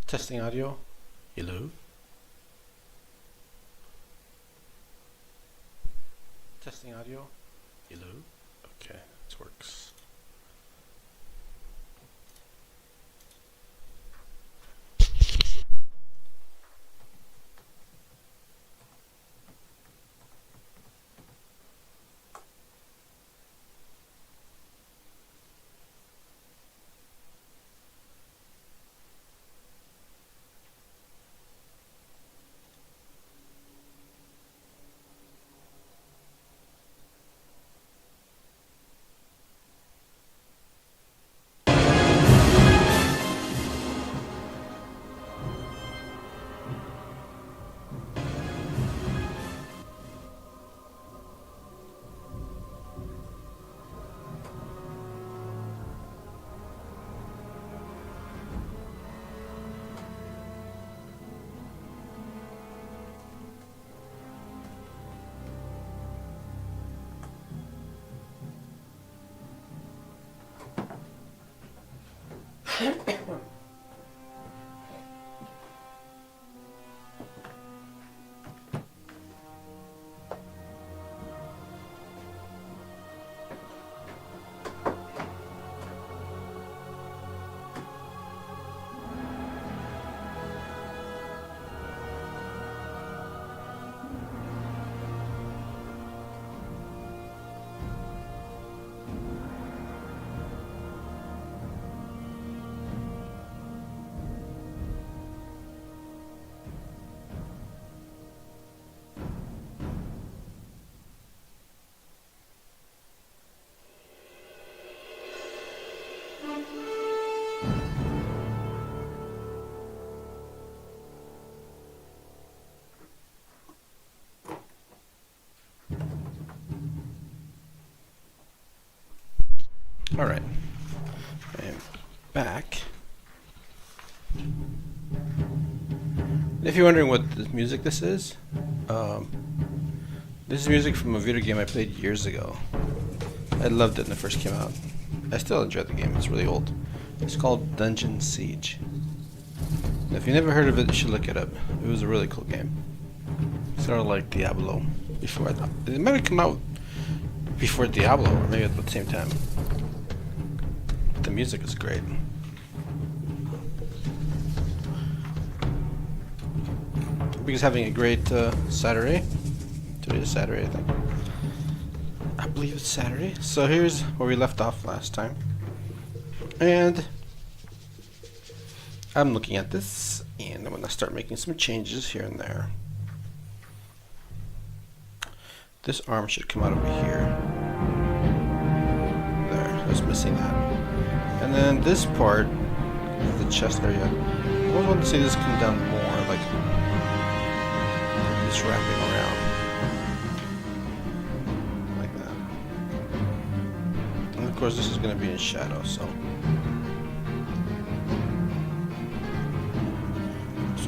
Testing audio. Hello. Testing audio. Hello. Okay, this works. Alright, I am back. If you're wondering what the music this is music from a video game I played years ago. I loved it when it first came out. I still enjoy the game, it's really old. It's called Dungeon Siege. If you never heard of it, you should look it up. It was a really cool game. Sort of like Diablo. Before it might have come out before Diablo, or maybe at the same time. The music is great. Because having a great Saturday. Today is Saturday, I think. I believe it's Saturday. So here's where we left off last time. And I'm looking at this, and I'm going to start making some changes here and there. This arm should come out over here. There, I was missing that. And then this part, the chest area, I always want to see this come down more, like this wrapping around. Like that. And of course this is going to be in shadow, so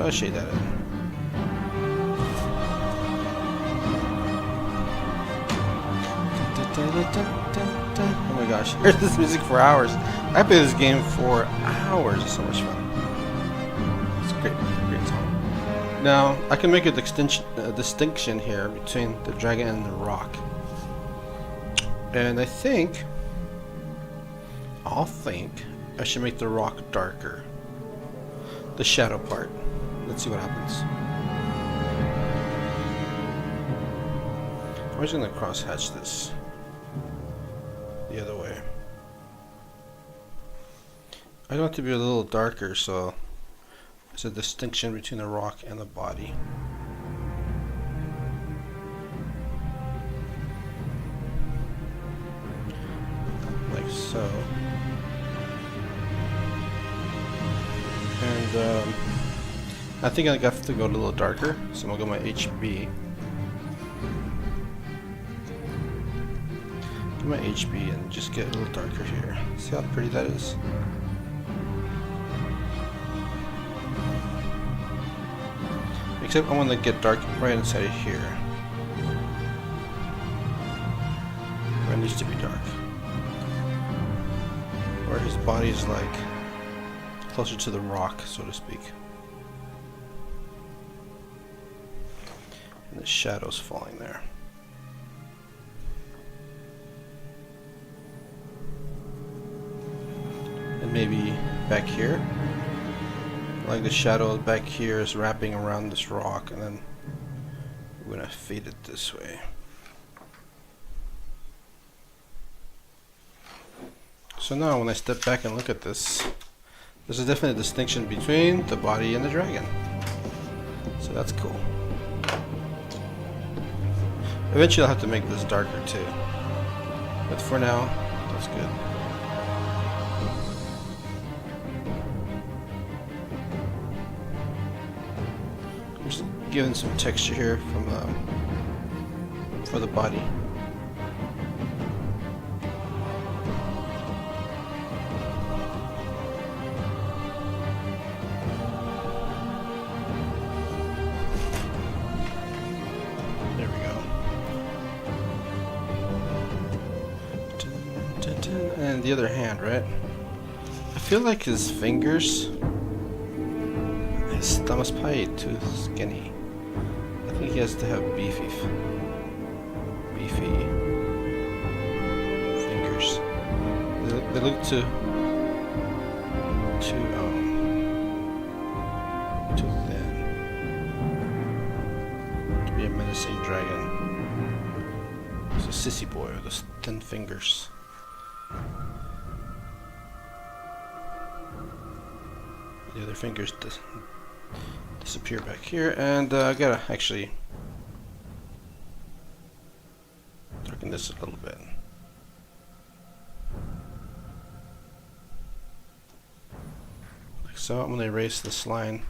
I shade that in. Oh my gosh, here's this music for hours. I play this game for hours. It's so much fun. It's a great song. Now, I can make a distinction here between the dragon and the rock. And I'll think I should make the rock darker. The shadow part. Let's see what happens. I'm just going to cross-hatch this the other way. I want it to be a little darker, so there's a distinction between the rock and the body. Like so. And I think I have to go a little darker, so I'm going to go my HB. Get my HB and just get a little darker here. See how pretty that is? Except I want to get dark right inside of here. Where it needs to be dark. Where his body is like closer to the rock, so to speak. The shadows falling there. And maybe back here. Like the shadow back here is wrapping around this rock, and then we're gonna fade it this way. So now when I step back and look at this, there's a definite distinction between the body and the dragon. So that's cool. Eventually I'll have to make this darker too. But for now, that's good. I'm just giving some texture here from for the body. And the other hand, right? I feel like his fingers, his thumb is probably too skinny. I think he has to have beefy fingers. They look too thin to be a menacing dragon. He's a sissy boy with those thin fingers. The other fingers disappear back here, and I gotta actually darken this a little bit. Like so. I'm gonna erase this line,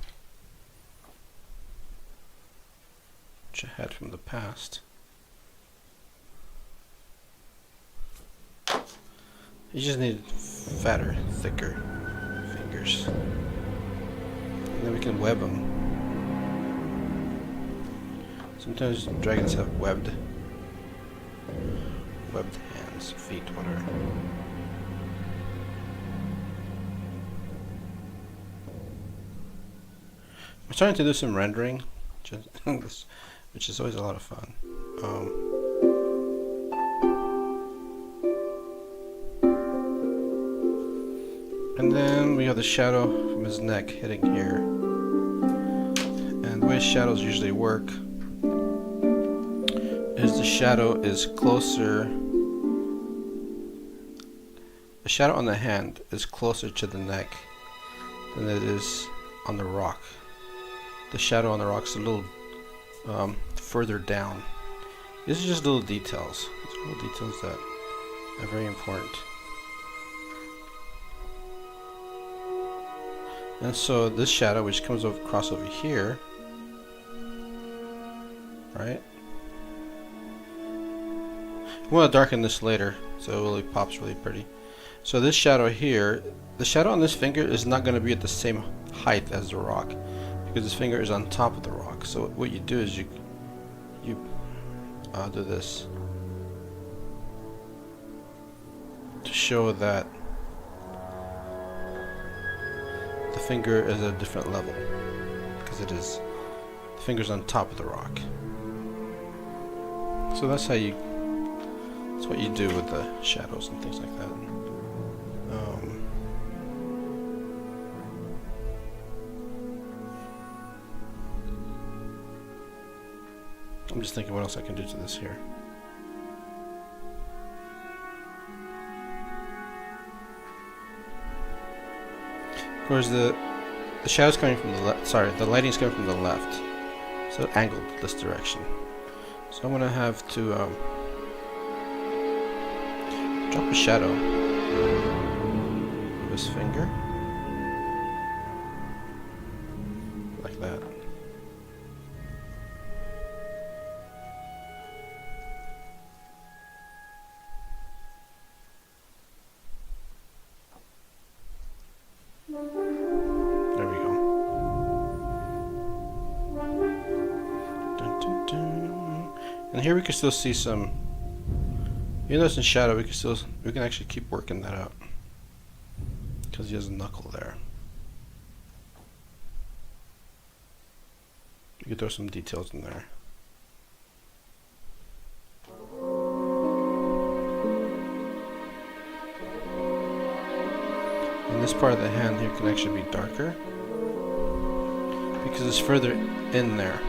which I had from the past. You just need fatter, thicker fingers. And then we can web them. Sometimes dragons have webbed hands, feet, whatever. I'm starting to do some rendering, which is always a lot of fun. And then we have the shadow from his neck hitting here. And the way shadows usually work is the shadow is closer. The shadow on the hand is closer to the neck than it is on the rock. The shadow on the rock is a little further down. These are just little details. These are little details that are very important. And so this shadow, which comes across over here, right? I'm going to darken this later, so it really pops really pretty. So this shadow here, the shadow on this finger is not going to be at the same height as the rock, because this finger is on top of the rock. So what you do is you do this to show that the finger is at a different level, because the finger's on top of the rock. So that's what you do with the shadows and things like that. I'm just thinking what else I can do to this here. Of course, the shadow's coming from the left. Sorry, the lighting's coming from the left, so it angled this direction. So I'm gonna have to drop a shadow with his finger, like that. There we go. Dun, dun, dun. And here we can still see some. You notice in shadow we can actually keep working that out, because he has a knuckle there. You can throw some details in there. And this part of the hand here can actually be darker because it's further in there.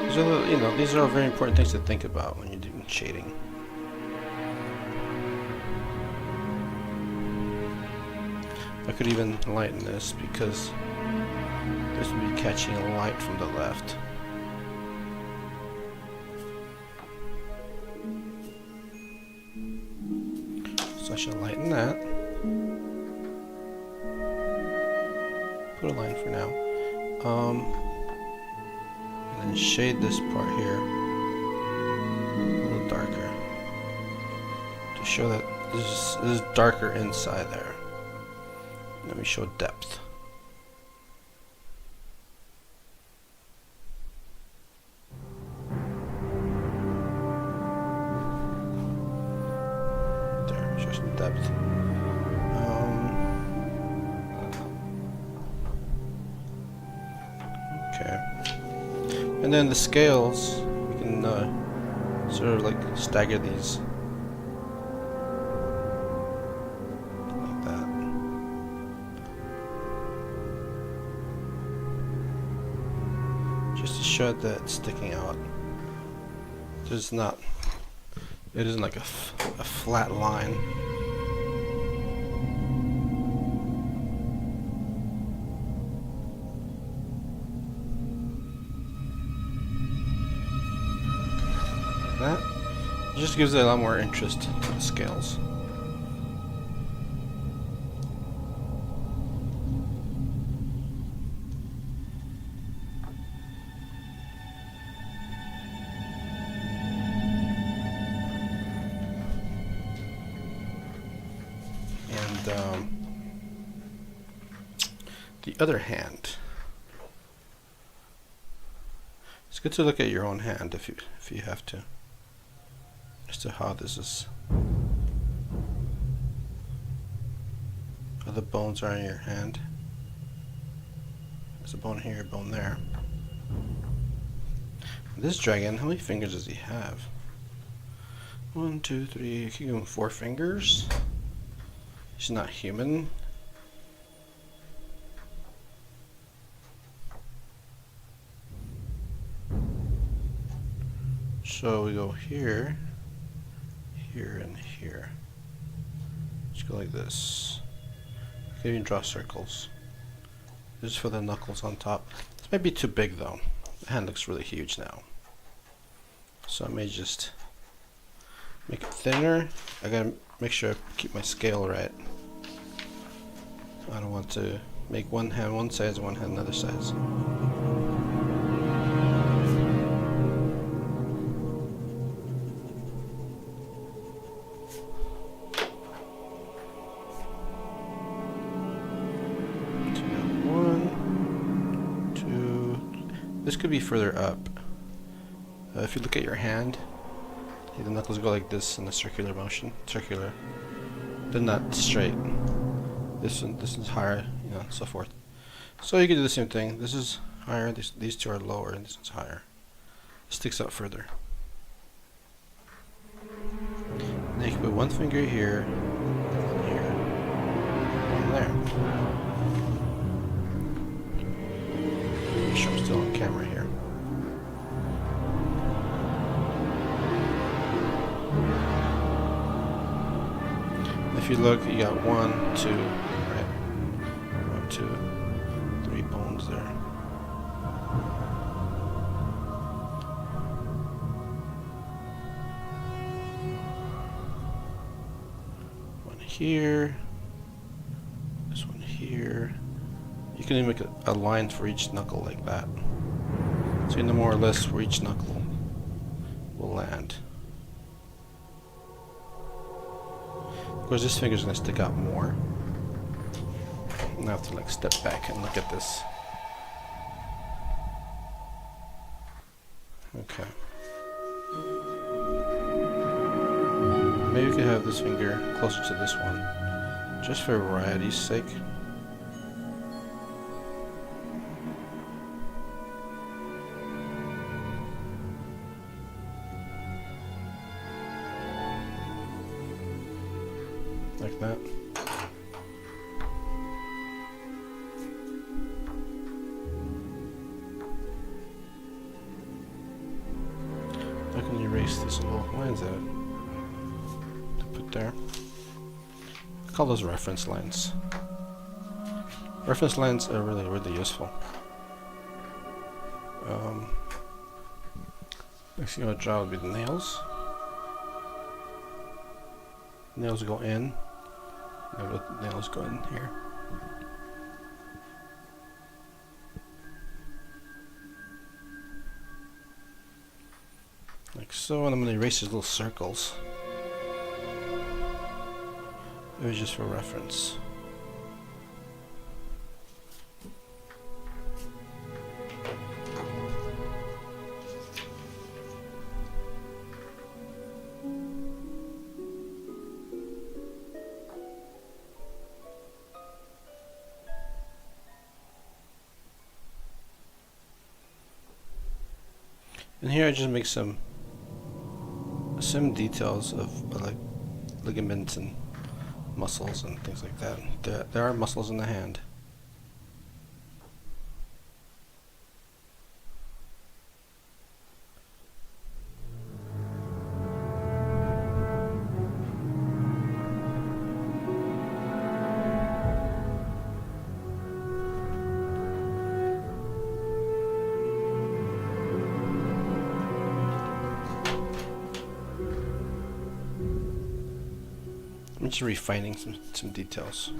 These are, these are all very important things to think about when you're doing shading. I could even lighten this because this would be catching a light from the left. So I should lighten that. Put a line for now. And then shade this part here a little darker to show that this is darker inside there. Let me show depth. There, show some depth. Okay. And then the scales, you can sort of like stagger these. Like that. Just to show that it's sticking out. There's not, it isn't like a flat line. That just gives it a lot more interest to the scales. And the other hand. It's good to look at your own hand if you have to. As to how this is, how the bones are in your hand. There's a bone here, a bone there. This dragon, how many fingers does he have? 1, 2, 3, I can give him 4 fingers. He's not human. So we go here. Here and here. Just go like this. You can even draw circles. This is for the knuckles on top. This might be too big though. The hand looks really huge now. So I may just make it thinner. I gotta make sure I keep my scale right. I don't want to make one hand one size and one hand another size. This could be further up. If you look at your hand, the knuckles go like this in a circular motion. Circular. They're not straight. This one's higher, and so forth. So you can do the same thing. This is higher, these two are lower, and this one's higher. It sticks out further. And then you can put one finger here, one here, one there. Make sure I'm still on camera here. If you look, you got 1, 2, right? 1, 2, 3 bones there. One here. This one here. You can even make a line for each knuckle like that. So you know more or less where each knuckle will land. Of course, this finger's gonna stick out more. And I have to like step back and look at this. Okay. Maybe we could have this finger closer to this one, just for variety's sake. like that. I can erase these little lines out to put there. I call those reference lines. Reference lines are really useful. Next thing I'll draw would be the nails. Nails go in. Nails go in here. Like so, and I'm going to erase these little circles. It was just for reference. And here I just make some details of like ligaments and muscles and things like that. There are muscles in the hand. I'm just refining some details.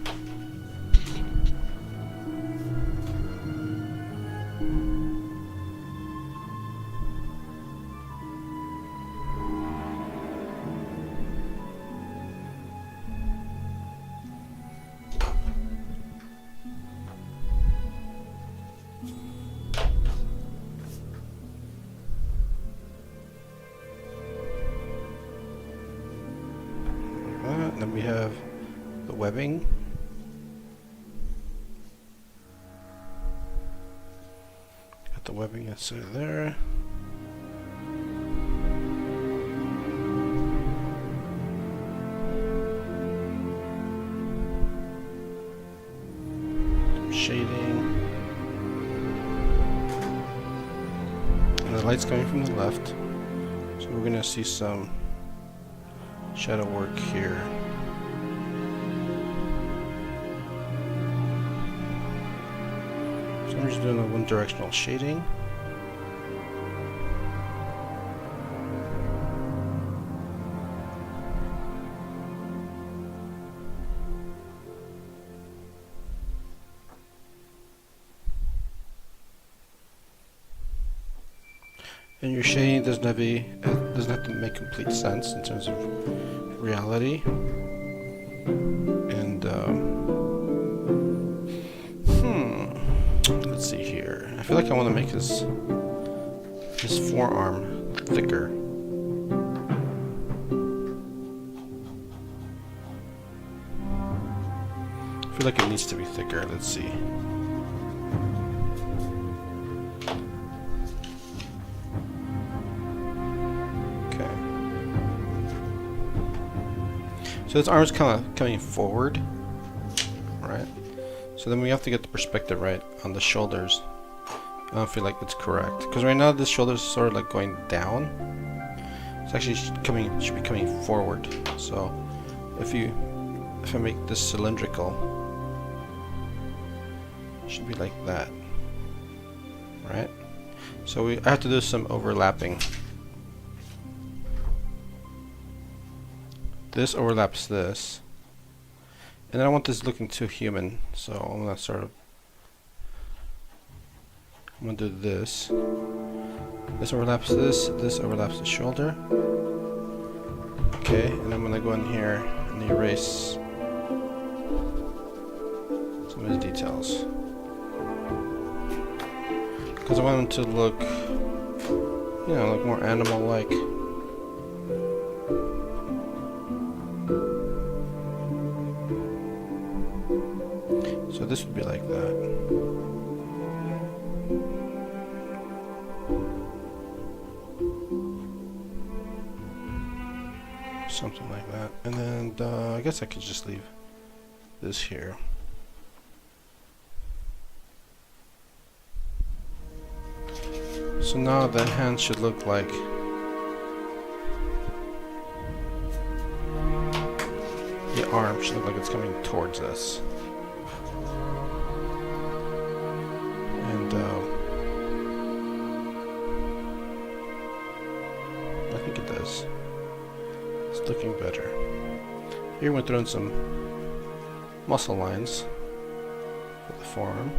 And then we have the webbing. Got the webbing inside there. Some shading. And the light's coming from the left. So we're gonna see some shadow work here. So I'm just doing a one-directional shading. And your shading doesn't have to make complete sense in terms of reality. And let's see here. I feel like I want to make his forearm thicker. I feel like it needs to be thicker. Let's see. So his arm's kind of coming forward, right? So then we have to get the perspective right on the shoulders. I don't feel like it's correct because right now this shoulder is sort of like going down. It's actually should be coming forward. So if I make this cylindrical, it should be like that, right? So I have to do some overlapping. This overlaps this, and then I want this looking too human, so I'm gonna do this. This overlaps this, this overlaps the shoulder. Okay, and I'm gonna go in here and erase some of the details. Because I want them to look, like more animal-like. So this would be like that. something like that. And then I guess I could just leave this here. So now the hand should look like the arm should look like it's coming towards us. And I think it does. It's looking better. Here we're throwing some muscle lines for the forearm.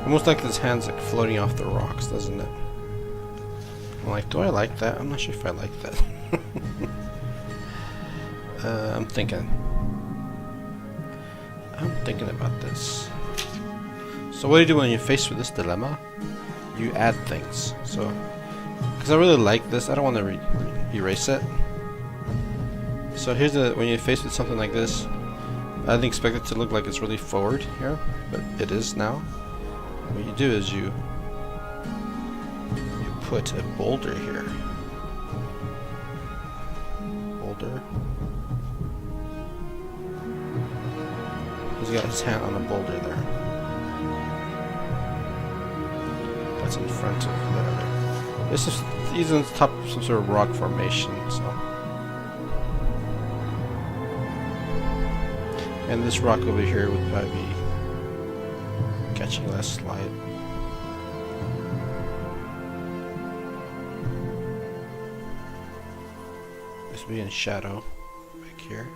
Almost like his hand's like floating off the rocks, doesn't it? I'm like, do I like that? I'm not sure if I like that. I'm thinking about this. So what do you do when you're faced with this dilemma? You add things. So, because I really like this, I don't want to erase it. So here's when you're faced with something like this, I didn't expect it to look like it's really forward here, but it is now. What you do is you put a boulder here. Boulder. He's got his hand on a boulder there. That's in front of there. This is he's on top of some sort of rock formation, so. And this rock over here would probably be catching less light. This would be in shadow back here.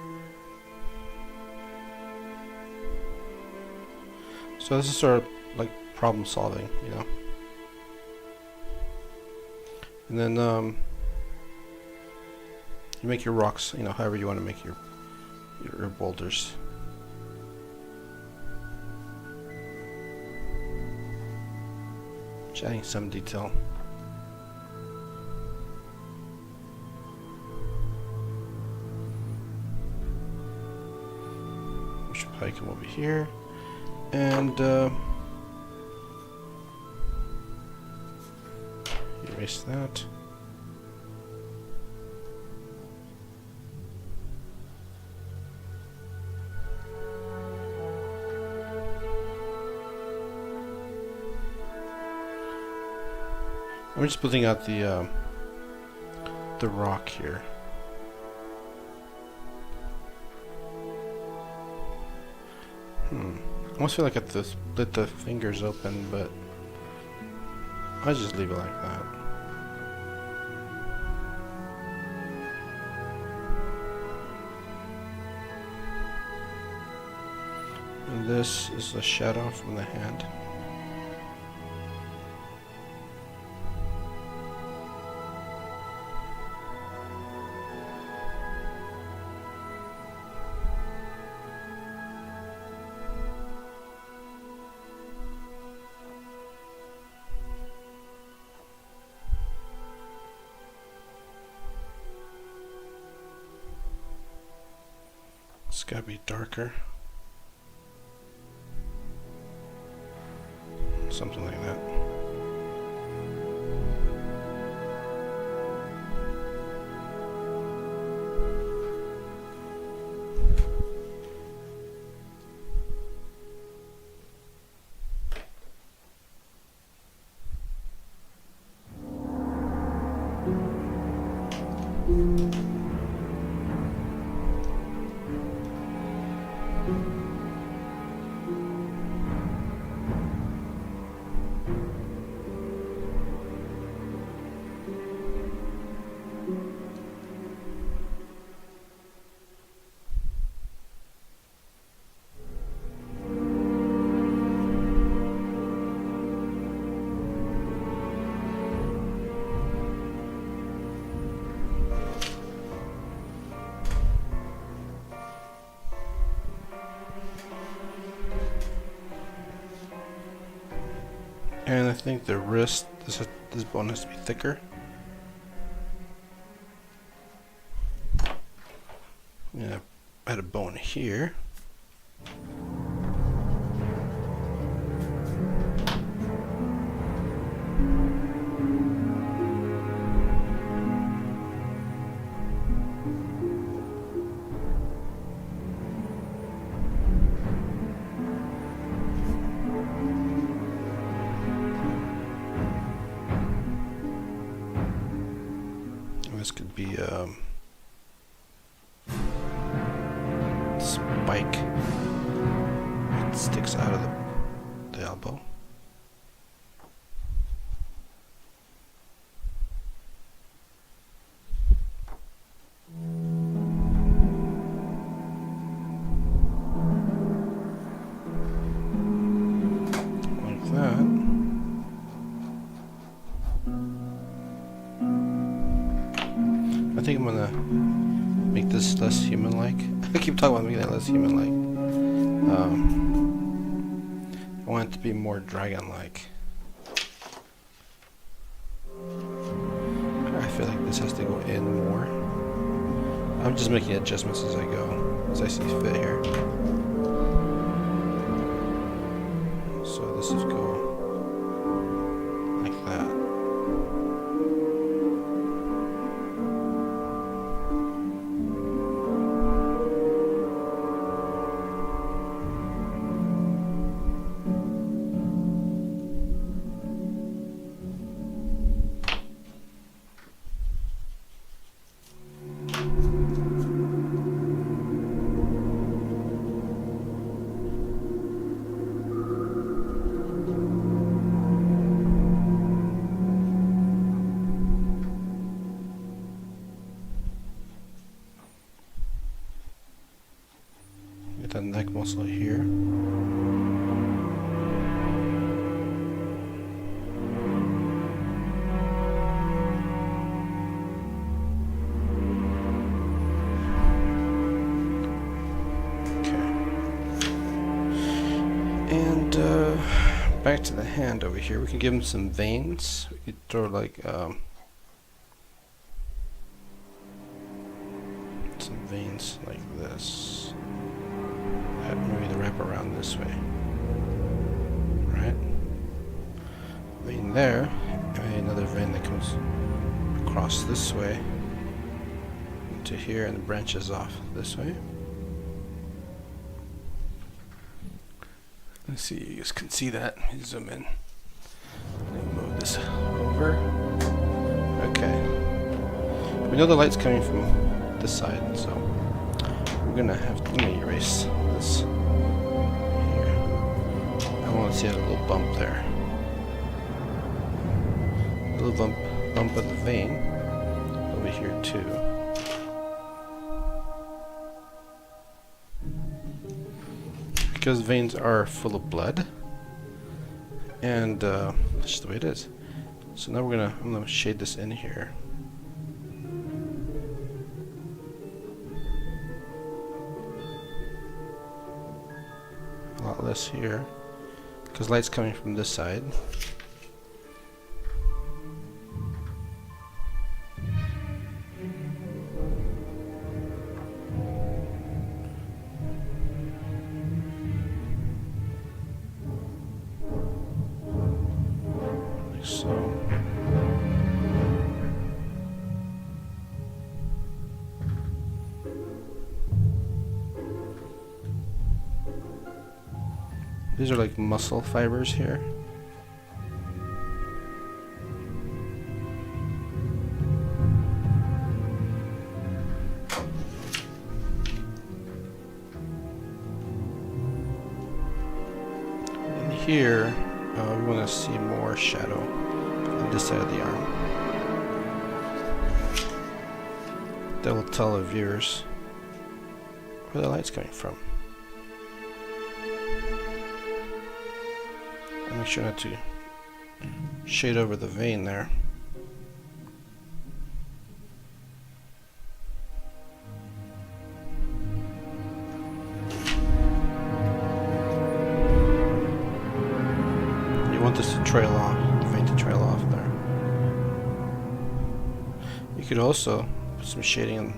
So this is sort of like problem solving, you know. And then you make your rocks, you know, however you want to make your boulders. Just adding some detail. We should probably come over here and erase that. I'm just building out the rock here. I almost feel like I have to split the fingers open, but I'll just leave it like that. And this is the shadow from the hand. It's gotta be darker. Something like that. And I think the wrist, this bone has to be thicker. Yeah, I had a bone here. This could be spike. It sticks out of the elbow. Like that. I think I'm gonna make this less human-like. I keep talking about making it less human-like. I want it to be more dragon-like. I feel like this has to go in more. I'm just making adjustments as I go, as I see fit here. So this is go like that. Get that neck muscle here. And back to the hand over here. We can give him some veins. We could throw like some veins like this. Maybe the wrap around this way. Right? Vein there. And another vein that comes across this way to here and branches off this way. Let's see, you guys can see that. Let me zoom in. Let me move this over. Okay. We know the light's coming from this side, so we're gonna have to, let me erase this here. I want to see a little bump there. A little bump of the vein over here too. Because veins are full of blood, and that's just the way it is. So now I'm gonna shade this in here. A lot less here, because light's coming from this side. So these are like muscle fibers here. And here we want to see more shadow on this side of the arm. That will tell the viewers where the light's coming from. And make sure not to shade over the vein there. You want this to trail off. could also put some shading in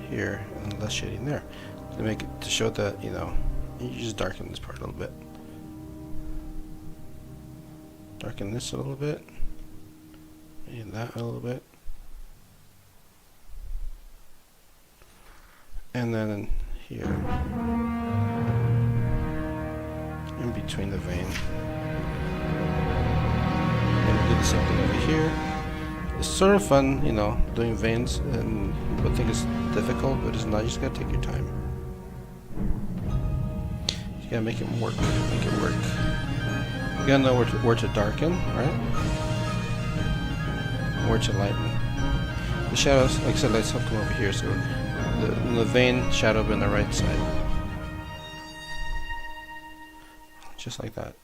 here and less shading there to make it, to show that, you know, you just darken this part a little bit. Darken this a little bit. And that a little bit. And then here, in between the vein. And do the same thing over here. It's sort of fun, you know, doing veins, and people think it's difficult, but it's not. You just gotta take your time. You gotta make it work. Make it work. You gotta know where to darken, right? Where to lighten. The shadows, like I said, let's have come over here. So the vein shadow on the right side, just like that.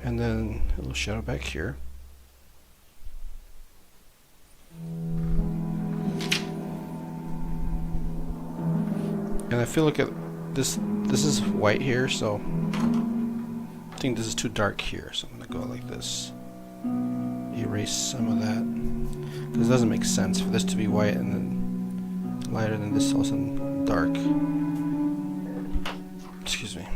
And then a little shadow back here. And I feel like this is white here, so I think this is too dark here, so I'm gonna go like this. Erase some of that, because it doesn't make sense for this to be white and then lighter than this all of a sudden dark. Excuse me.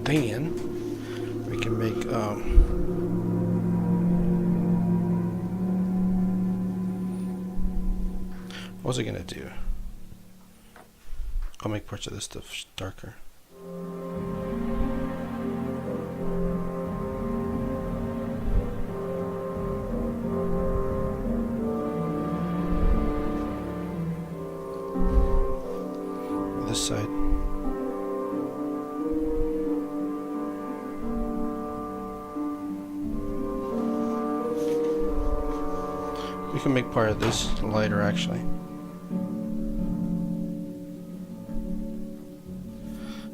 Then we can make what was I gonna do? I'll make parts of this stuff darker. This side. We can make part of this lighter, actually.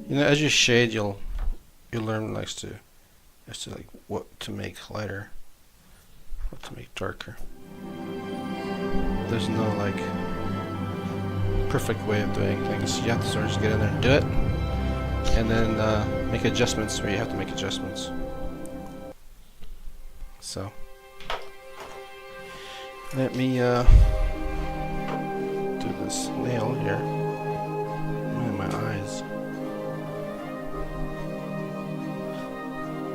You know, as you shade, you'll learn as to like what to make lighter, what to make darker. There's no like perfect way of doing things. You have to sort of just get in there and do it, and then make adjustments where you have to make adjustments. So. Let me do this nail here. In my eyes.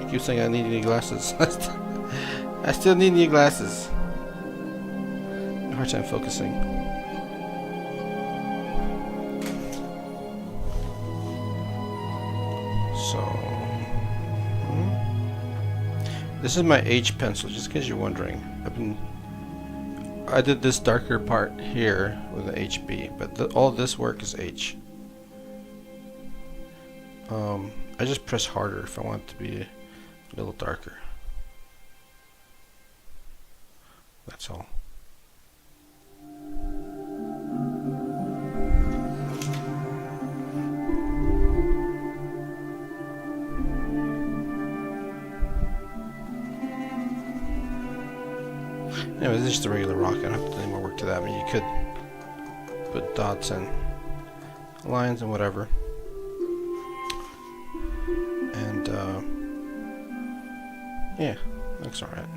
I keep saying I need new glasses. I still need new glasses. Hard time focusing. So this is my H pencil, just in case you're wondering. I did this darker part here with the HB, but all this work is H. I just press harder if I want it to be a little darker. That's all. Anyway, this is just a regular rock. I don't have to do any more work to that. I mean, you could put dots and lines and whatever. And, yeah, looks alright.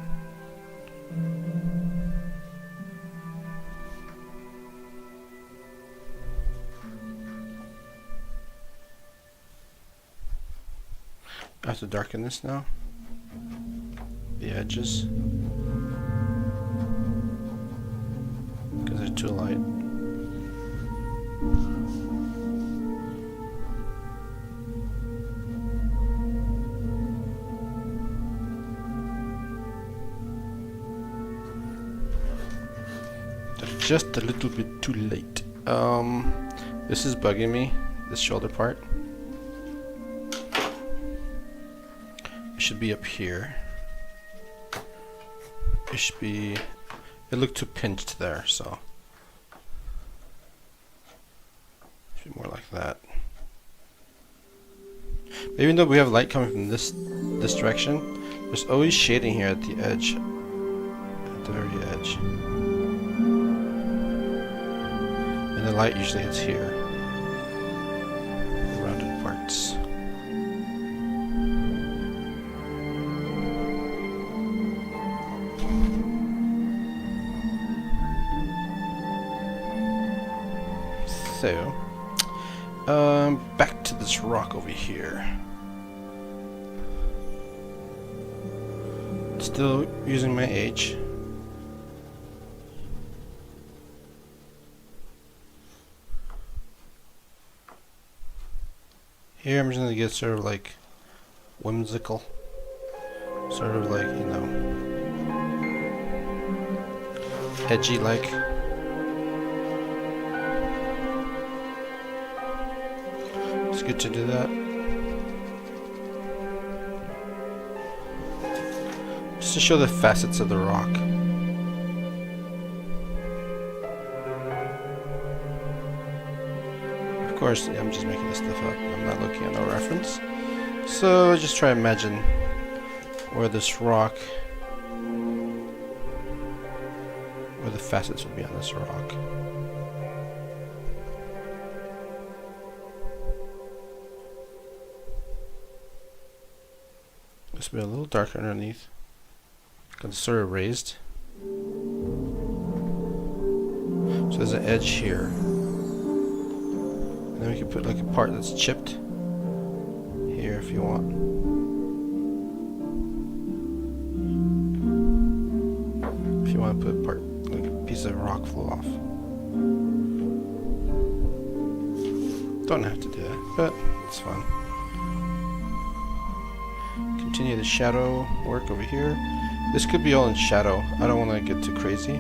I have to darken this now. The edges. Because they're too light. They're just a little bit too late. This is bugging me, this shoulder part. It should be up here. It should be, it looked too pinched there, so be more like that. But even though we have light coming from this direction, there's always shading here at the edge, at the very edge. And the light usually hits here, the rounded parts. So, back to this rock over here. Still using my H. Here I'm just gonna get sort of like whimsical. Sort of like, you know, edgy like. It's good to do that. Just to show the facets of the rock. Of course, I'm just making this stuff up. I'm not looking at no reference. So just try to imagine where this rock, where the facets would be on this rock. This will be a little darker underneath, because it's sort of raised. So there's an edge here. And then we can put like a part that's chipped here if you want. If you want to put a part, like a piece of rock flow off. Don't have to do that, but it's fun. Continue the shadow work over here. This could be all in shadow. I don't want to get too crazy.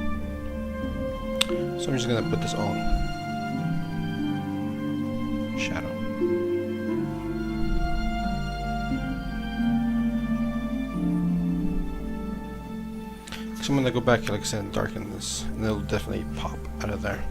So I'm just going to put this all in shadow. So I'm going to go back, like I said, and darken this. And it'll definitely pop out of there.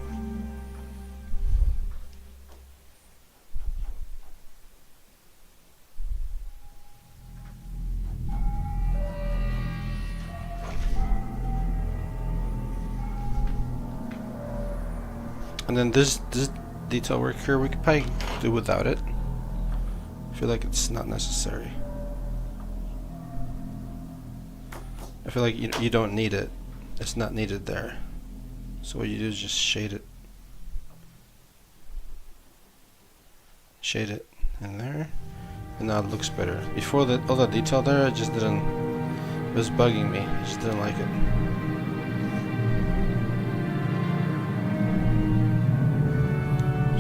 And then this detail work here, we could probably do without it. I feel like it's not necessary. I feel like you don't need it. It's not needed there. So what you do is just shade it. Shade it in there. And now it looks better. Before all that detail there, it just didn't, it was bugging me. I just didn't like it.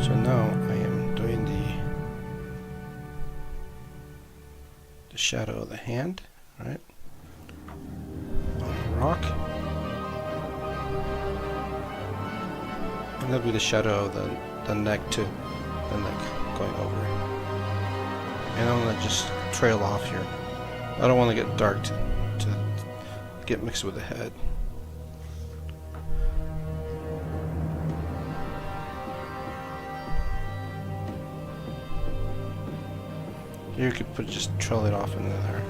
So now I am doing the shadow of the hand, right? On the rock. And that'll be the shadow of the neck too. The neck going over. And I'm gonna just trail off here. I don't want to get dark to get mixed with the head. Here you could just trail it off into there.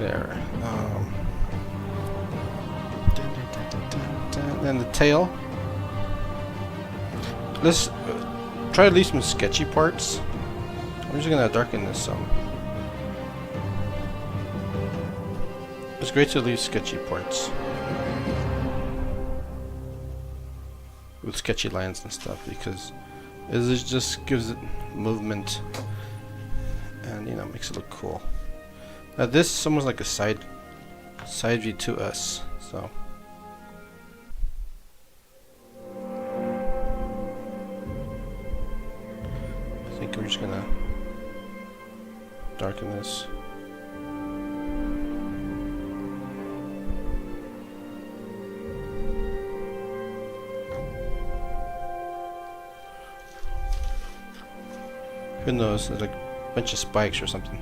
There. Then the tail. Let's try to leave some sketchy parts. I'm just gonna darken this some. It's great to leave sketchy parts with sketchy lines and stuff because it just gives it movement and, you know, makes it look cool. Now this is almost like a side view to us, so I think we're just gonna darken this. Who knows? There's like a bunch of spikes or something.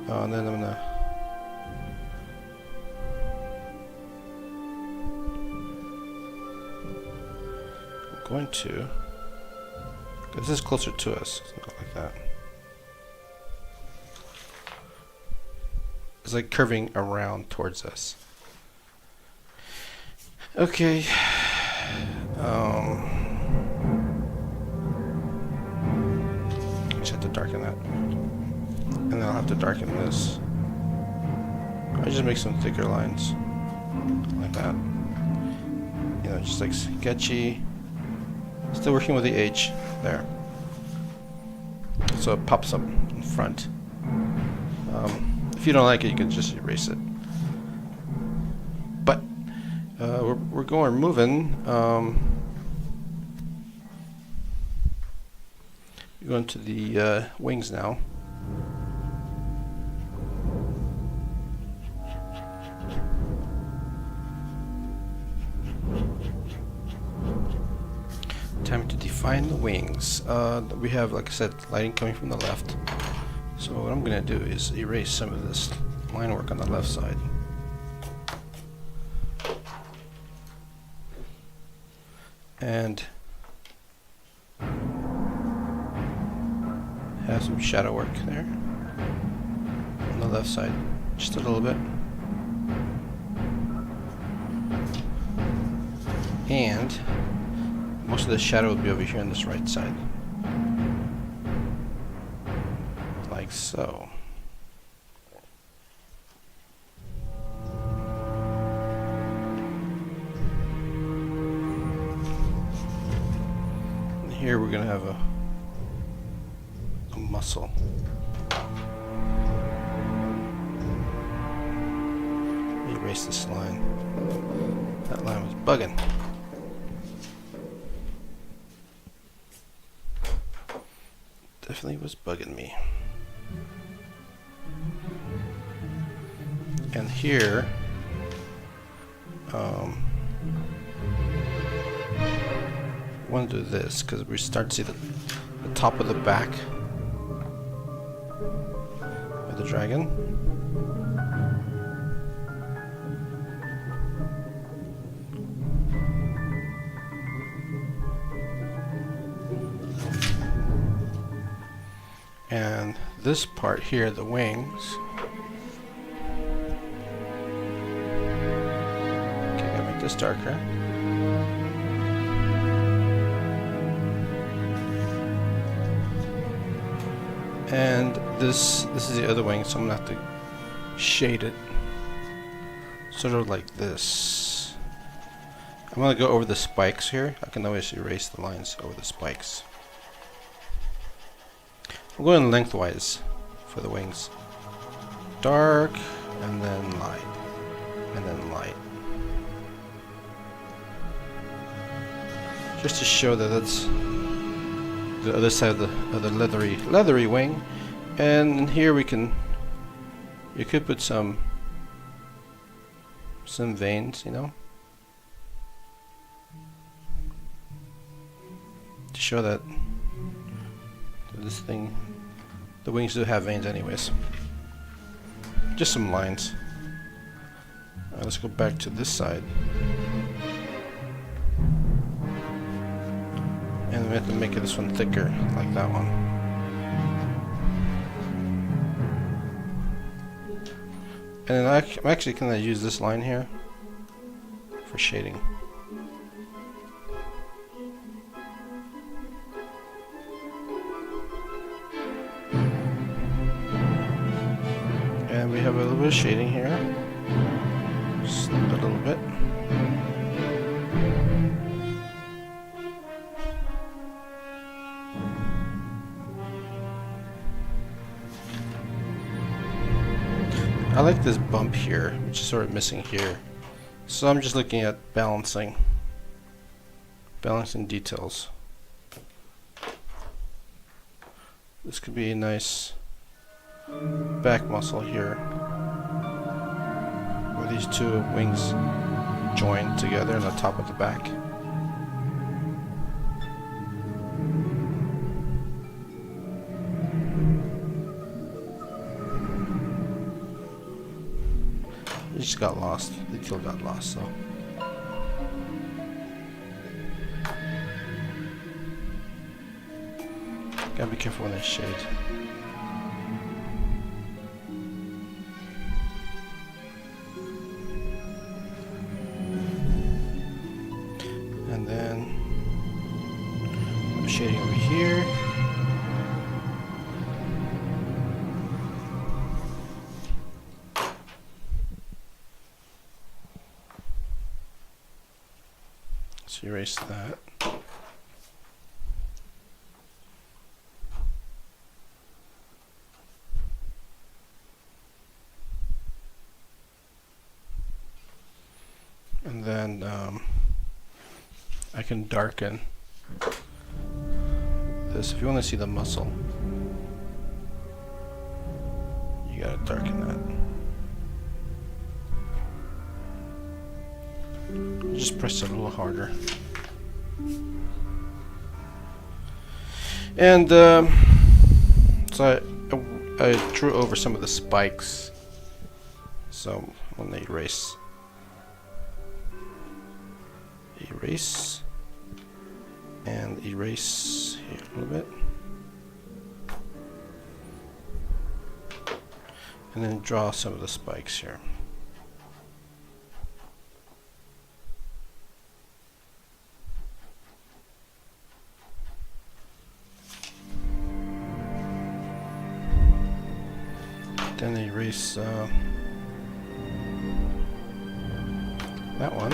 And then I'm gonna. I'm going to. This is closer to us, something like that. It's like curving around towards us. Okay. Just have to darken that. And then I'll have to darken this. I just make some thicker lines. Like that. You know, just like sketchy. Still working with the H there. So it pops up in front. If you don't like it, you can just erase it. But we're moving. We're going to the wings now. Time to define the wings. We have, like I said, lighting coming from the left. So what I'm going to do is erase some of this line work on the left side. And have some shadow work there on the left side, just a little bit. And most of the shadow will be over here on this right side. Like so. And here we're going to have a muscle. Erase this line. That line was bugging. Definitely was bugging me. And here, I want to do this because we start to see the top of the back of the dragon. And this part here, the wings. Okay, gotta make this darker. And this is the other wing, so I'm gonna have to shade it sort of like this. I'm gonna go over the spikes here. I can always erase the lines over the spikes. I'm going lengthwise for the wings. Dark, and then light, and then light. Just to show that that's the other side of the leathery wing. And here you could put some veins, you know, to show that this thing, the wings do have veins anyways. Just some lines. Let's go back to this side. And we have to make this one thicker, like that one. And then I'm actually going to use this line here for shading. And we have a little bit of shading here. Just a little bit. I like this bump here, which is sort of missing here. So I'm just looking at balancing details. This could be a nice back muscle here, where these two wings join together on the top of the back. got lost. The detail got lost, so. Gotta be careful when there's shade. And then I'm shading over here. So erase that. And then I can darken this. If you want to see the muscle, you gotta darken that. Just press it a little harder. And so I drew over some of the spikes. So I'm gonna erase. Erase and erase here a little bit, and then draw some of the spikes here. Then erase that one.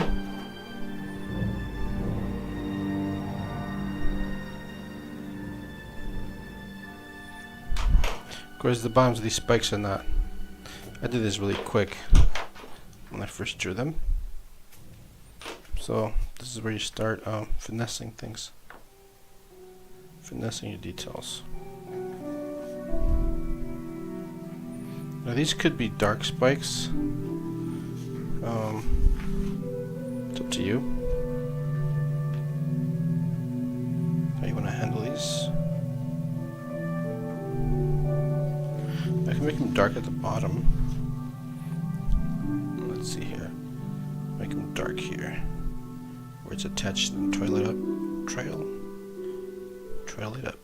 Of course, the bottoms of these spikes are not. I did this really quick when I first drew them. So this is where you start finessing things, finessing your details. Now these could be dark spikes. It's up to you how you want to handle these. I can make them dark at the bottom. Let's see here. Make them dark here, where it's attached and trail it up. Trail it up.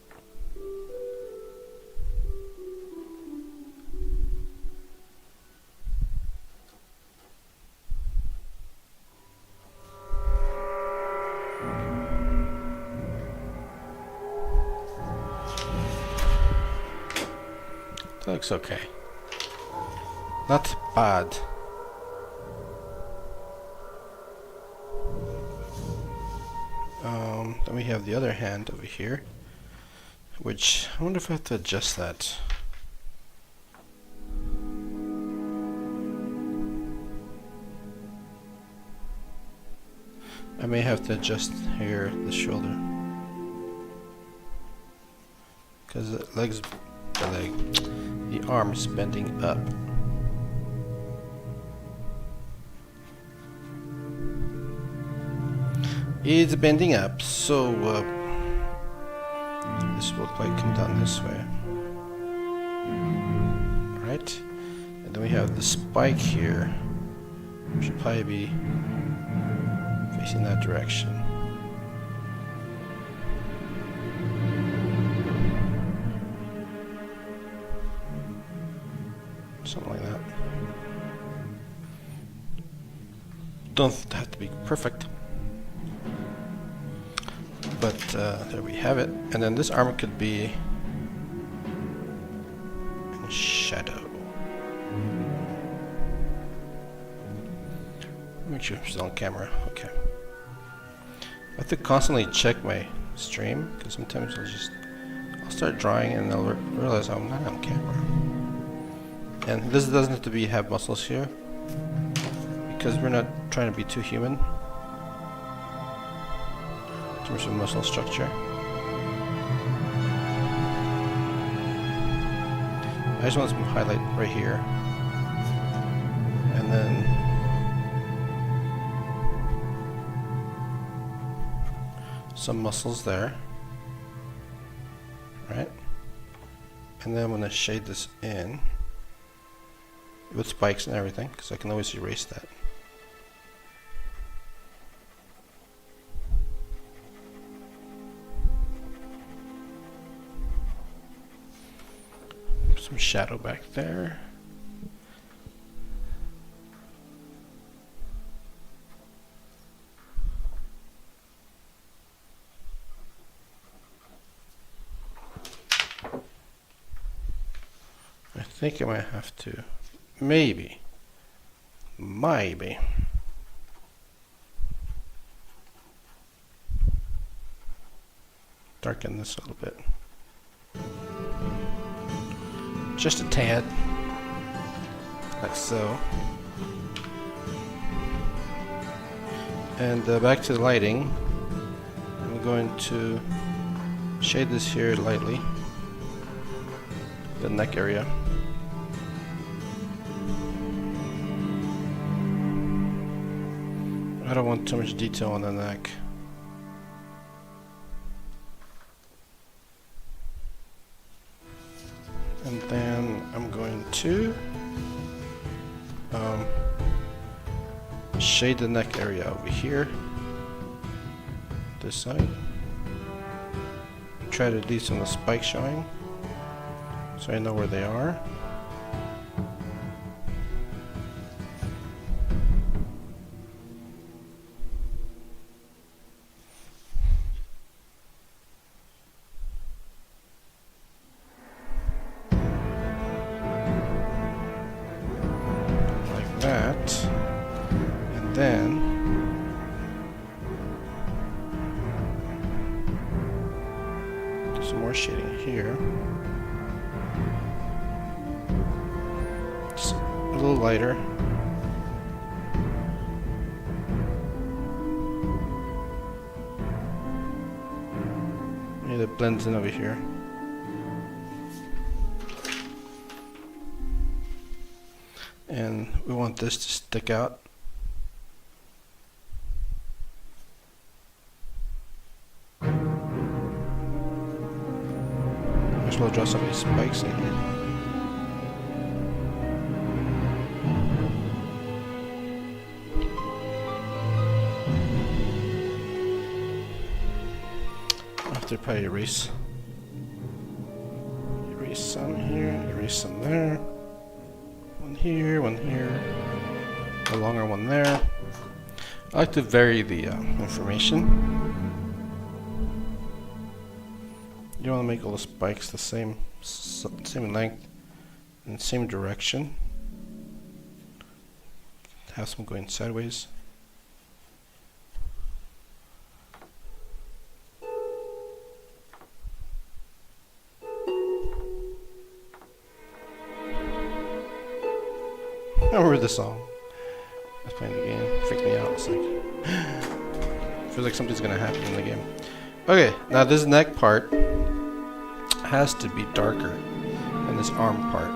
That looks okay. Not bad. Then we have the other hand over here, which I wonder if I have to adjust that. I may have to adjust here the shoulder, because the arm is bending up. It's bending up, so this will probably come down this way. Alright, and then we have the spike here, which should probably be facing that direction. Something like that. Don't have to be perfect. But there we have it. And then this armor could be in shadow. Make sure I'm still on camera. Okay. I have to constantly check my stream, because sometimes I'll start drawing and I'll realize I'm not on camera. And this doesn't have to have muscles here, because we're not trying to be too human in terms of muscle structure. I just want some highlight right here, and then some muscles there, right? And then I'm going to shade this in with spikes and everything, because I can always erase that. Some shadow back there. I think I might have to, maybe, darken this a little bit. Just a tad, like so. And back to the lighting. I'm going to shade this here lightly, the neck area. I don't want too much detail on the neck. And then I'm going to shade the neck area over here, this side. Try to leave some of the spikes showing, so I know where they are. That, and then do some more shading here, just a little lighter. Maybe that blends in over here. And we want this to stick out. Might as well draw some of these spikes in here. I'll have to probably erase some here, erase some there. One here, a longer one there. I like to vary the information. You want to make all the spikes the same length and same direction. Have some going sideways. I remember the song. I was playing the game. Freaked me out. It's like feels like something's gonna happen in the game. Okay, now this neck part has to be darker than this arm part,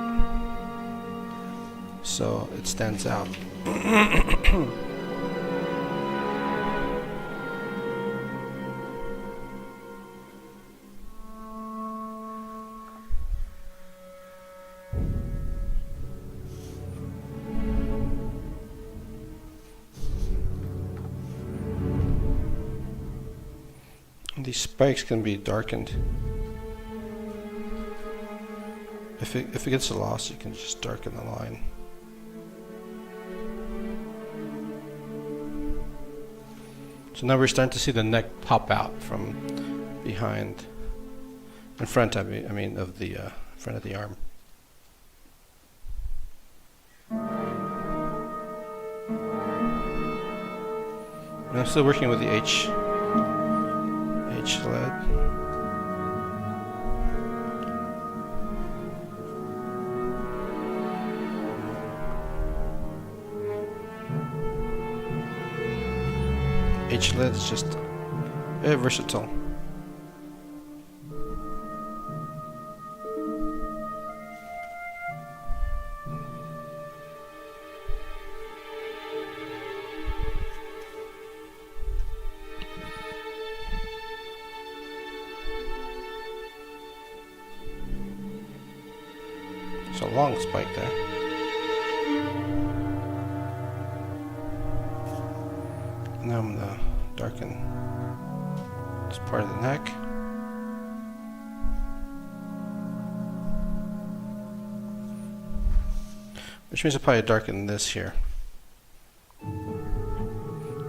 so it stands out. These spikes can be darkened. If it gets lost, you can just darken the line. So now we're starting to see the neck pop out from behind, in front of me. I mean, of the front of the arm. And I'm still working with the H lead. H lead is just very versatile. It's a long spike there. Now I'm gonna darken this part of the neck. Which means I'll probably darken this here.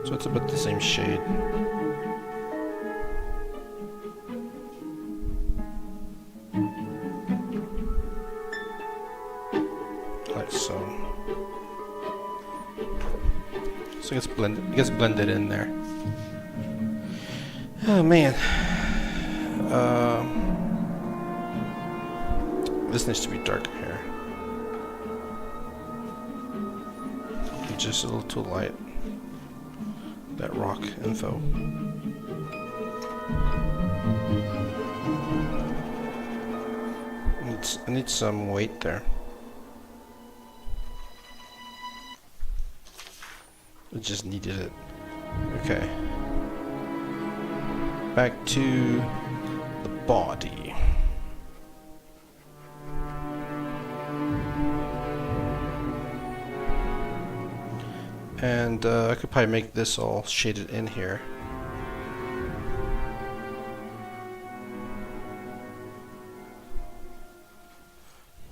So it's about the same shade. Like so. So it gets blended in there. Oh man. This needs to be darker here. It's just a little too light. That rock info. I need some weight there. I just needed it. Okay. Back to the body. And I could probably make this all shaded in here.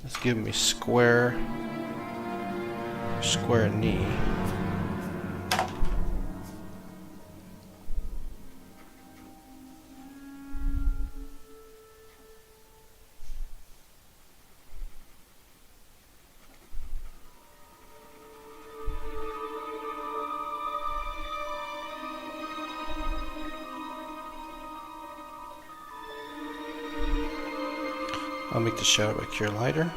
Let's give me square knee. I'll make the shadow by Cure lighter.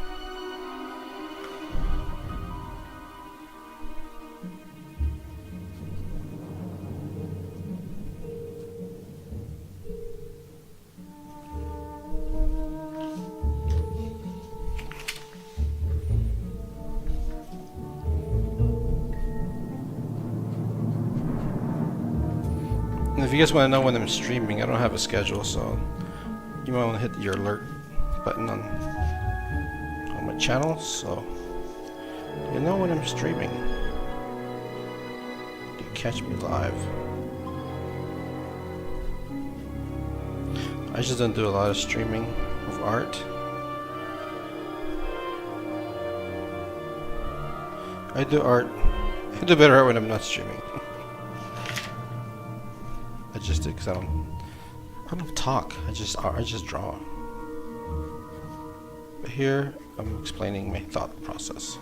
And if you guys want to know when I'm streaming, I don't have a schedule, so you might want to hit your alert button on my channel, so you know when I'm streaming. You catch me live. I just don't do a lot of streaming of art. I do better art when I'm not streaming. I just do because I don't talk. I just draw. But here I'm explaining my thought process.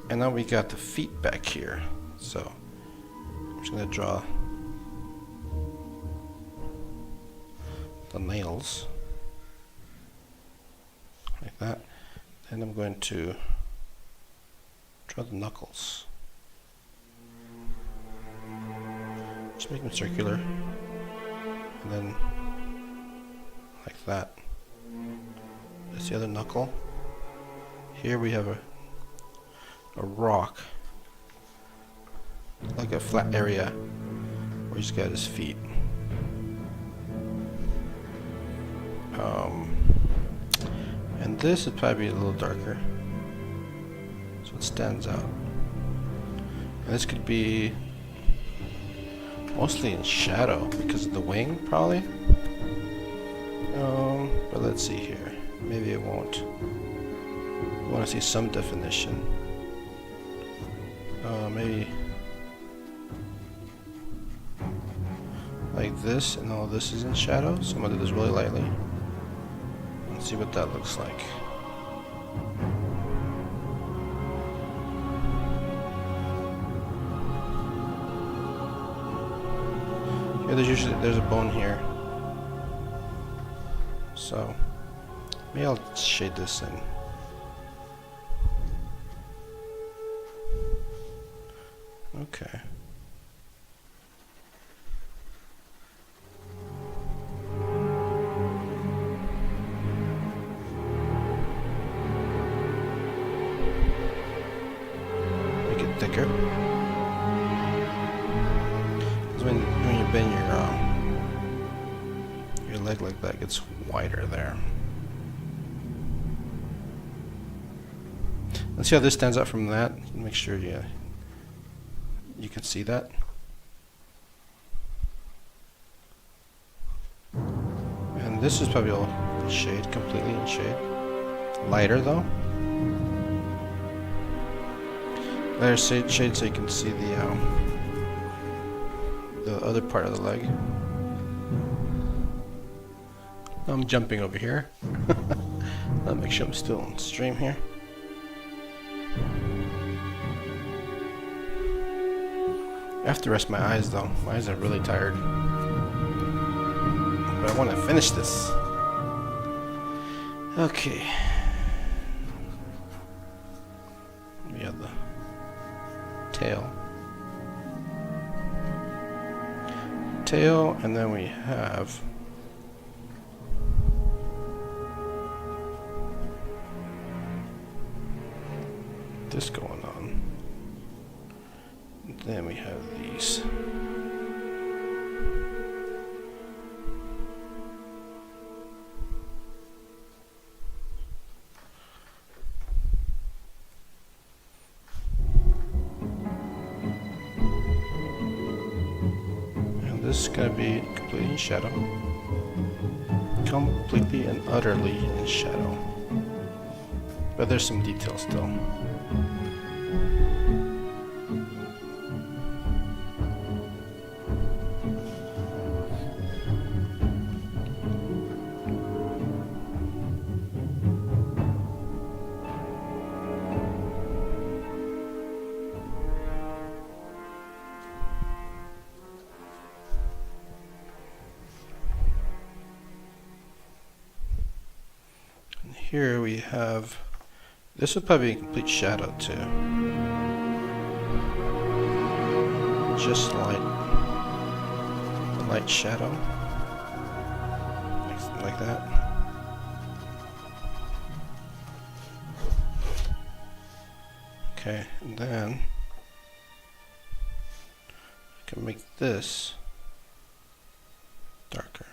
And now we got the feet back here. So I'm just gonna draw the nails like that. Then I'm going to draw the knuckles. Just make them circular, and then like that. That's the other knuckle. Here we have a rock, like a flat area where he's got his feet. And this would probably be a little darker, so it stands out. And this could be mostly in shadow because of the wing, probably. But let's see here. Maybe it won't. I want to see some definition. Maybe like this, and all this is in shadow. So I'm gonna do this really lightly. Let's see what that looks like. Yeah, there's a bone here. So maybe I'll shade this in. Okay. Make it thicker. Because when you bend your leg like that, it gets wider there. Let's see how this stands out from that. Make sure you can see that. And this is probably all in shade, completely in shade. Lighter though. Lighter shade so you can see the other part of the leg. I'm jumping over here. I'll make sure I'm still on stream here. I have to rest my eyes though. My eyes are really tired. But I want to finish this. Okay. We have the tail. Tail, and then we have this going on. And then we have these. And this is going to be completely in shadow. Completely and utterly in shadow. But there's some details still. And here we have, this would probably be a complete shadow too. Just light shadow, like that. Okay, and then I can make this darker.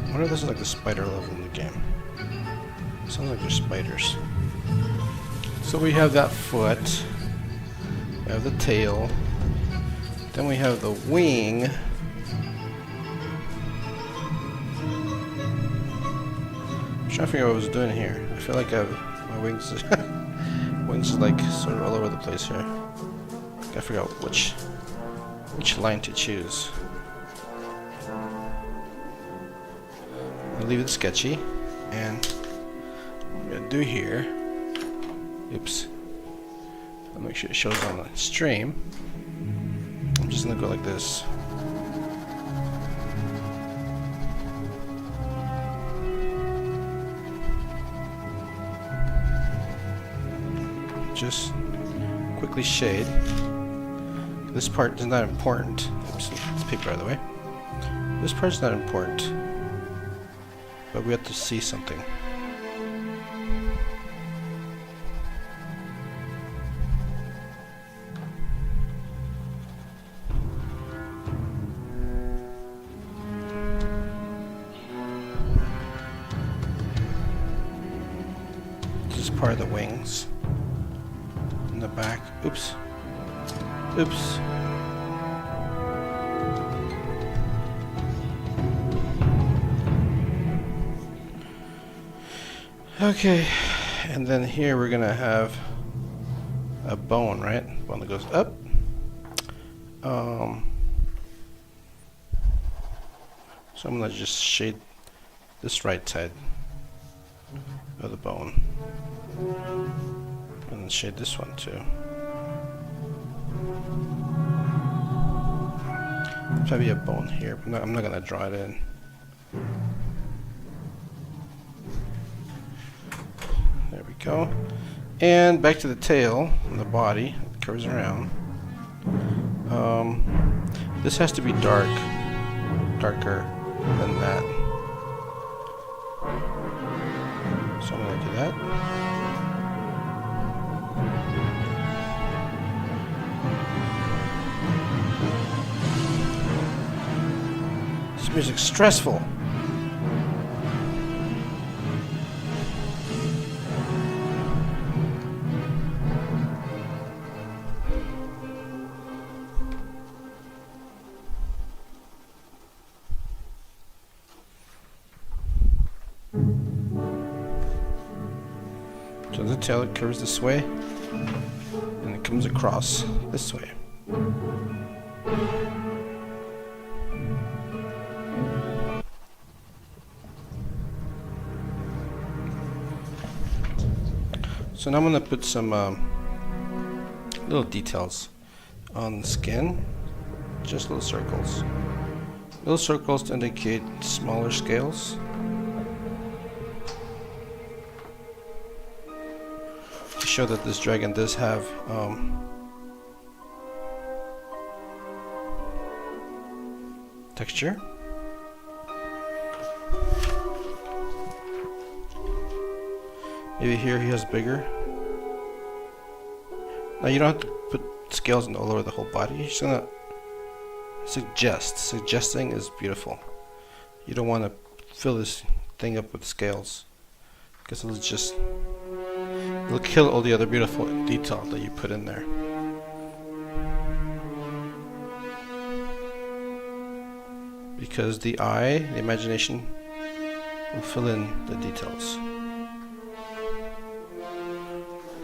I wonder if this is like the spider level in the game. Sounds like there's spiders. So we have that foot. We have the tail. Then we have the wing. I'm trying to figure out what I was doing here. I feel like I have my wings wings is like sort of all over the place here. Gotta figure out which line to choose. I'll leave it sketchy, and what I'm gonna do here, oops, I'll make sure it shows on the stream. I'm just gonna go like this. Just quickly shade. This part is not important. Oops, it's paper out of the way. This part's not important. But we have to see something. This is part of the wings. In the back. Oops. Oops. Okay, and then here we're gonna have a bone, right? Bone that goes up. So I'm gonna just shade this right side of the bone, and then shade this one too. There's probably a bone here, but I'm not gonna draw it in. There we go. And back to the tail and the body. It curves around. This has to be dark. darker than that. So I'm going to do that. This music's stressful. So the tail, it curves this way, and it comes across this way. So now I'm going to put some little details on the skin, just little circles. Little circles to indicate smaller scales. To show that this dragon does have texture. Maybe here he has bigger. Now you don't have to put scales all over the whole body. You're just gonna suggest. Suggesting is beautiful. You don't want to fill this thing up with scales, because it'll kill all the other beautiful detail that you put in there. Because the eye, the imagination, will fill in the details.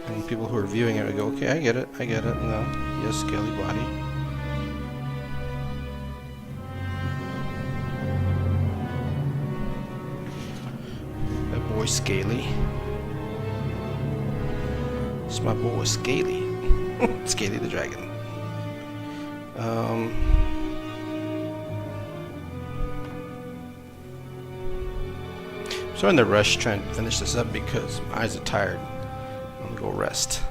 And people who are viewing it will go, okay, I get it. No, he has a scaly body. That boy's scaly. It's my boy Scaly. Scaly the dragon. So I'm in the rush trying to finish this up because my eyes are tired. I'm gonna go rest.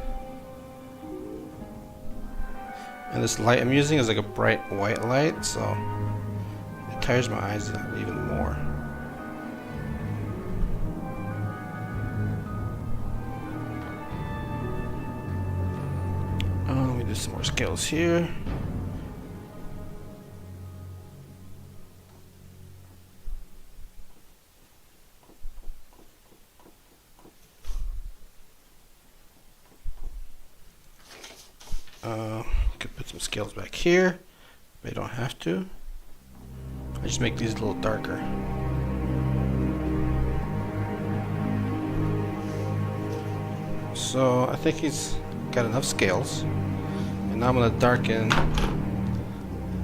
And this light I'm using is like a bright white light, so it tires my eyes even more. Let me do some more scales here. Could put some scales back here, but I don't have to. I just make these a little darker. So I think he's got enough scales, and now I'm going to darken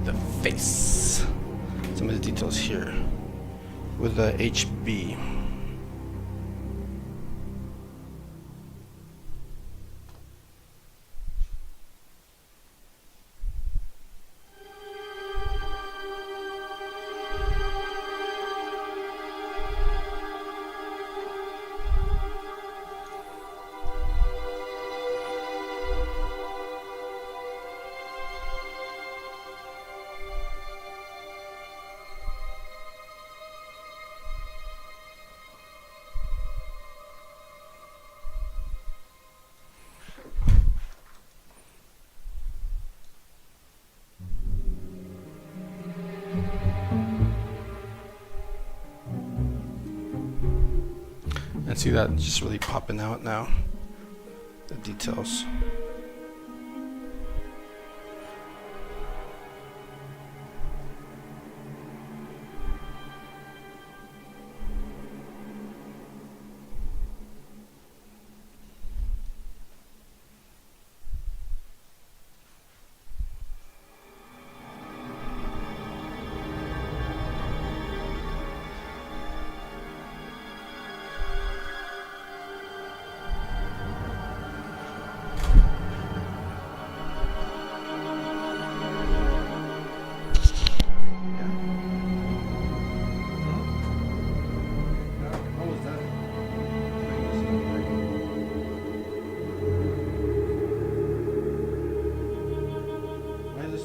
the face. Some of the details here with the HB. And see that just really popping out now, the details.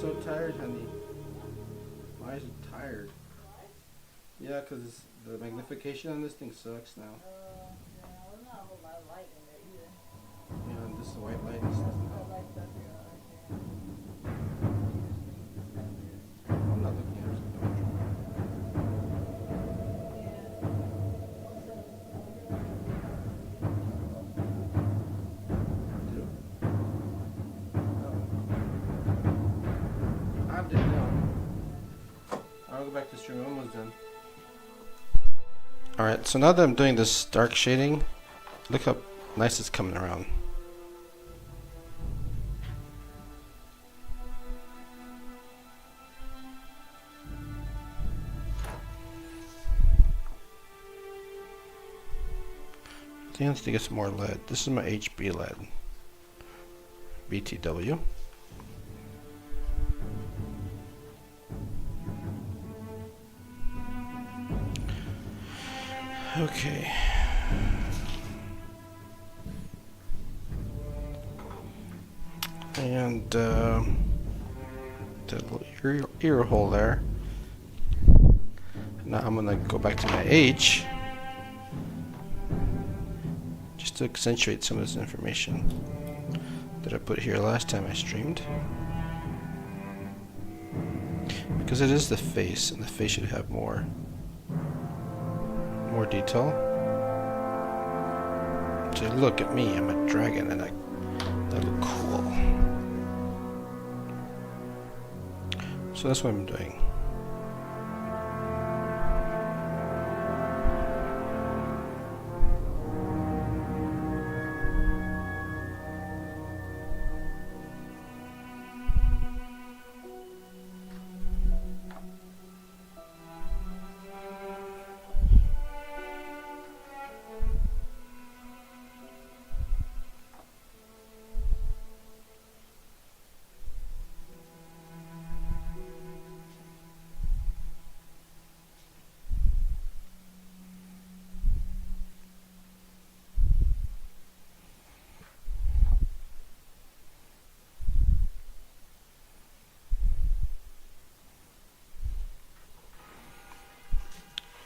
So tired, honey. Why is he tired? Yeah, because the magnification on this thing sucks now. Yeah, there's not a whole lot of light in there either. Yeah, and this is white light. This doesn't The help. light's up here, right there. I'm not looking at it. I'm just looking at it. I didn't know. I'll go back to stream. I'm almost done. Alright, so now that I'm doing this dark shading, look how nice it's coming around. I think I need to get some more lead. This is my HB lead. BTW. Okay. And that little ear hole there. Now I'm gonna go back to my H just to accentuate some of this information that I put here last time I streamed. Because it is the face, and the face should have more detail. So look at me, I'm a dragon and I look cool. So that's what I'm doing.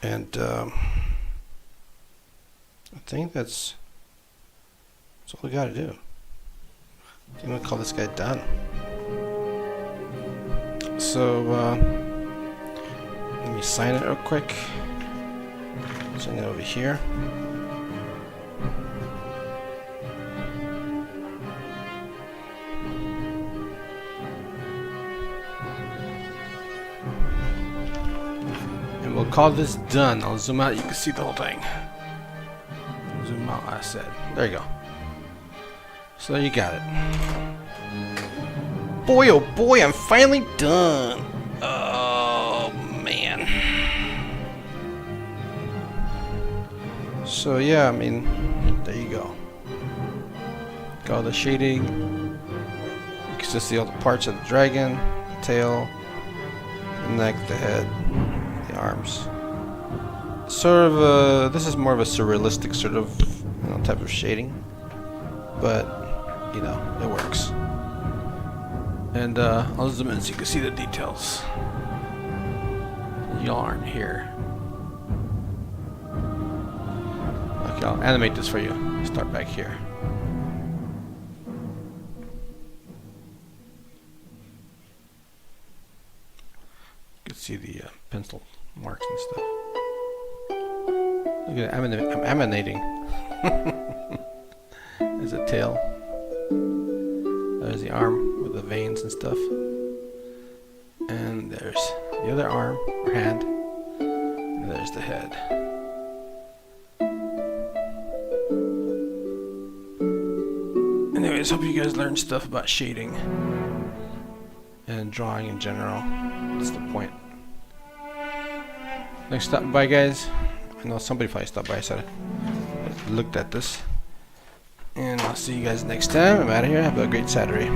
And I think that's all we gotta do. I'm gonna call this guy done. So let me sign it real quick. Sign it over here. We'll call this done. I'll zoom out, you can see the whole thing. Zoom out, I said. There you go. So there you got it. Boy, oh boy, I'm finally done. Oh, man. So yeah, I mean, there you go. Got all the shading. You can just see all the parts of the dragon, the tail, the neck, the head, arms. Sort of this is more of a surrealistic sort of type of shading, but you know, it works. And I'll zoom in so you can see the details. Yarn here. Okay, I'll animate this for you. Start back here. You can see the pencil marks and stuff. Look at it, I'm emanating. There's a tail. There's the arm with the veins and stuff. And there's the other arm or hand. And there's the head. Anyways, hope you guys learned stuff about shading and drawing in general. That's the point. Thanks for stopping by, guys. I know somebody probably stopped by, so I looked at this. And I'll see you guys next time. I'm out of here. Have a great Saturday.